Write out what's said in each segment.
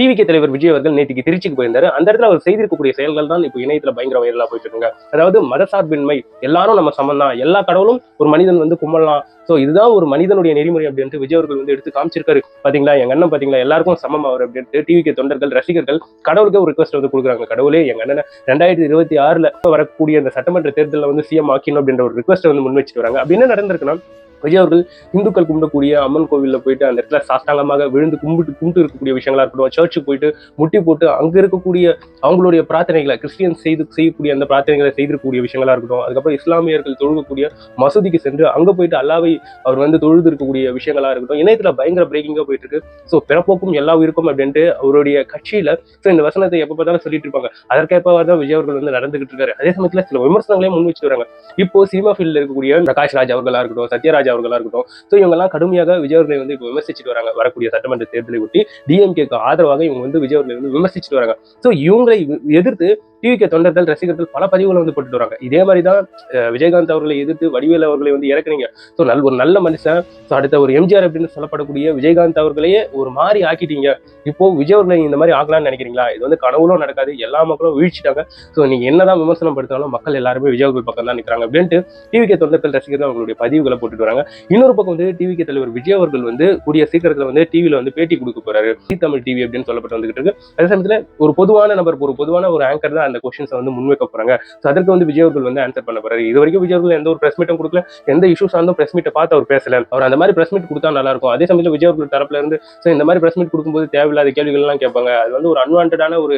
TVK தலைவர் விஜய் அவர்கள் நேற்றுக்கு திருச்சிக்கு போயிருந்தாரு. அந்த இடத்துல அவர் செய்திருக்கக்கூடிய செயல்கள் தான் இப்போ இணையத்துல பயங்கர வைரலா போயிட்டு இருக்குங்க. அதாவது மதசார்பின்மை, எல்லாரும் நம்ம சமம் தான், எல்லா கடவுளும் ஒரு மனிதன் வந்து கும்பிடலாம், சோ இதுதான் ஒரு மனிதனுடைய நெறிமுறை அப்படின்ட்டு விஜய் அவர்கள் வந்து எடுத்து காமிச்சிருக்காரு. பாத்தீங்களா, எங்க அண்ணன் பாத்தீங்களா எல்லாருக்கும் சமம் அவர் அப்படின்ட்டு டிவிகே தொண்டர்கள் ரசிகர்கள் கடவுளுக்கு ஒரு ரிக்வஸ்ட் வந்து கொடுக்குறாங்க. கடவுளே, எங்க அண்ணன் 2026 வரக்கூடிய அந்த சட்டமன்ற தேர்தலில் வந்து சிஎம் ஆக்கணும் அப்படின்ற ஒரு ரிக்வஸ்ட் வந்து முன் வச்சுட்டு வராங்க. அப்படி என்ன நடந்திருக்குன்னா, விஜய் அவர்கள் இந்துக்கள் கும்பிடக்கூடிய அம்மன் கோவிலில் போயிட்டு அந்த இடத்துல சாஷ்டாங்கமாக விழுந்து கும்பிட்டு இருக்கக்கூடிய விஷயங்களா இருக்கட்டும், சர்ச்சுக்கு போயிட்டு முட்டி போட்டு அங்க இருக்கக்கூடிய அவங்களுடைய பிரார்த்தனைகளை கிறிஸ்டியன் செய்யக்கூடிய அந்த பிரார்த்தனைகளை செய்திருக்கக்கூடிய விஷயங்களா இருக்கட்டும், அதுக்கப்புறம் இஸ்லாமியர்கள் தொழுகக்கூடிய மசூதிக்கு சென்று அங்க போயிட்டு அல்லாவை அவர் வந்து தொழுது இருக்கக்கூடிய விஷயங்களா இருக்கட்டும், இணையத்துல பயங்கர பிரேக்கிங்கா போயிட்டு இருக்கு. ஸோ பிறப்போக்கும் எல்லா உயிருக்கும் அப்படின்ட்டு அவருடைய கட்சியில இந்த வசனத்தை எப்ப பார்த்தாலும் சொல்லிட்டு இருப்பாங்க. அதற்கேற்பதான் விஜய் அவர்கள் வந்து நடந்துகிட்டு இருக்காரு. அதே சமயத்துல சில விமர்சனங்களையும் முன் வச்சு வராங்க. இப்போ சினிமா ஃபீல்ட்ல இருக்கக்கூடிய பிரகாஷ் ராஜ் அவர்களா இருக்கட்டும், சத்யராஜ் அவர்களா இருக்கட்டும், ஸோ இவங்க எல்லாம் கடுமையாக விஜய் அவர்களை வந்து இப்போ விமர்சிச்சுட்டு வராங்க. வரக்கூடிய சட்டமன்ற தேர்தலை ஒட்டி டிஎம்கேக்கு ஆதரவாக இவங்க வந்து விஜய் அவர்களை வந்து விமர்சிச்சுட்டு வராங்க. ஸோ இவங்களை எதிர்த்து டிவிகே தொண்டர்கள் ரசிகர்கள் பல பதிவுகளை வந்து போட்டுட்டு வராங்க. இதே மாதிரி தான் விஜயகாந்த் அவர்களை எதிர்த்து வடிவேலு அவர்களை வந்து இறக்குனீங்க. ஸோ ஒரு நல்ல மனுஷன், ஸோ அடுத்த ஒரு எம்ஜிஆர் அப்படின்னு சொல்லப்படக்கூடிய விஜயகாந்த் அவர்களையே ஒரு மாதிரி ஆக்கிட்டீங்க. இப்போ விஜய் அவர்களை இந்த மாதிரி ஆக்கலாம்னு நினைக்கிறீங்களா? இது வந்து கனவுலும் நடக்காது, எல்லா மக்களும் வீழ்ச்சிட்டாங்க. ஸோ நீங்க என்னதான் விமர்சனம் படுத்தாலும் மக்கள் எல்லாருமே விஜய் அவர்கள் பக்கம் தான் நிற்கிறாங்க அப்படின்ட்டு டிவிகே தொண்டர்கள் ரசிகர்கள் அவங்களுடைய பதிவுகளை போட்டுட்டு வராங்க. இன்னொரு பக்கம் வந்து டிவிகே தலைவர் விஜய் அவர்கள் வந்து கூடிய சீக்கிரத்தில் வந்து டிவியில வந்து பேட்டி கொடுக்க போறாரு. தமிழ் டிவி அப்படின்னு சொல்லப்பட்டு வந்துகிட்டு இருக்கு. அதே சமயத்துல ஒரு பொதுவான நபர், ஒரு பொதுவான ஒரு ஆங்கர் தான் அந்த கொஸ்டின்ஸ் வந்து முன்வைக்க போறாங்க. அதற்கு வந்து விஜய் அவர்கள் வந்து ஆன்சர் பண்ண போறாரு. இது வரைக்கும் விஜய் அவர்கள் எந்த ஒரு பிரஸ் மீட்டும் கொடுக்கல, எந்த இஷ்யூஸ் ஆனதும் பிரஸ் மீட்டை பார்த்து அவர் பேசல. அவர் அந்த மாதிரி பிரஸ் மீட் கொடுத்தா நல்லா இருக்கும். அதே சமயத்தில் விஜய் அவர்கள் தரப்புல இருந்து இந்த மாதிரி பிரஸ் மீட் கொடுக்கும்போது தேவையில்லாத கேள்விகள் எல்லாம் கேட்பாங்க. அது வந்து ஒரு அன்வான்டான ஒரு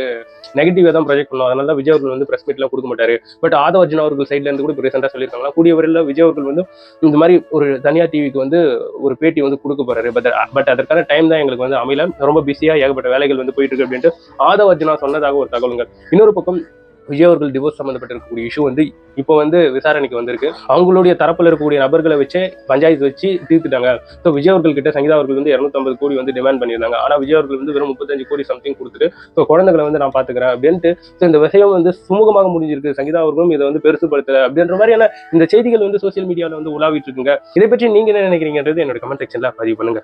நெகட்டிவா தான் ப்ரொஜெக்ட் பண்ணும். அதனால தான் விஜய் அவர்கள் வந்து பிரஸ் மீட் எல்லாம் கொடுக்க மாட்டாரு. பட் ஆதவ அர்ஜுனா அவர்கள் சைட்ல இருந்து கூட ரீசெண்டா சொல்லியிருக்காங்க, கூடிய வரையில விஜய் அவர்கள் வந்து இந்த மாதிரி ஒரு தனியார் டிவிக்கு வந்து ஒரு பேட்டி வந்து கொடுக்க போறாரு. பட் அதற்கான டைம் தான் எங்களுக்கு வந்து அமையல, ரொம்ப பிஸியா ஏகப்பட்ட வேலைகள் வந்து போயிட்டு இருக்கு அப்படின்ட்டு ஆதவ அர்ஜுனா சொன்னதாக ஒரு தகவல்கள். இன்னொரு பக்கம் விஜய் அவர்கள் டிவோர்ஸ் சம்பந்தப்பட்ட இருக்கக்கூடிய இஷ்யூ வந்து இப்போ வந்து விசாரணைக்கு வந்திருக்கு. அவங்களுடைய தரப்புல இருக்கக்கூடிய நபர்களை வச்சு பஞ்சாயத்து வச்சு தீர்த்துட்டாங்க. ஸோ விஜய் அவர்கள் கிட்ட சங்கீதா அவர்கள் வந்து 250 கோடி வந்து டிமாண்ட் பண்ணியிருந்தாங்க. ஆனா விஜய் அவர்கள் வந்து வெறும் 35 கோடி சம்திங் கொடுத்துட்டு ஸோ குழந்தைகளை வந்து நான் பாத்துக்கிறேன் அப்படின்ட்டு இந்த விஷயம் வந்து சுமூகமாக முடிஞ்சிருக்கு. சங்கீதா அவர்களும் இதை வந்து பெருசுபடுத்தல அப்படின்ற மாதிரியான இந்த செய்திகள் வந்து சோசியல் மீடியாவில் வந்து உலாவிட்டு இருக்குங்க. இதை பற்றி நீங்க என்ன நினைக்கிறீங்கன்றது என்னோட கமெண்ட் செக்ஷன்ல பதிவு பண்ணுங்க.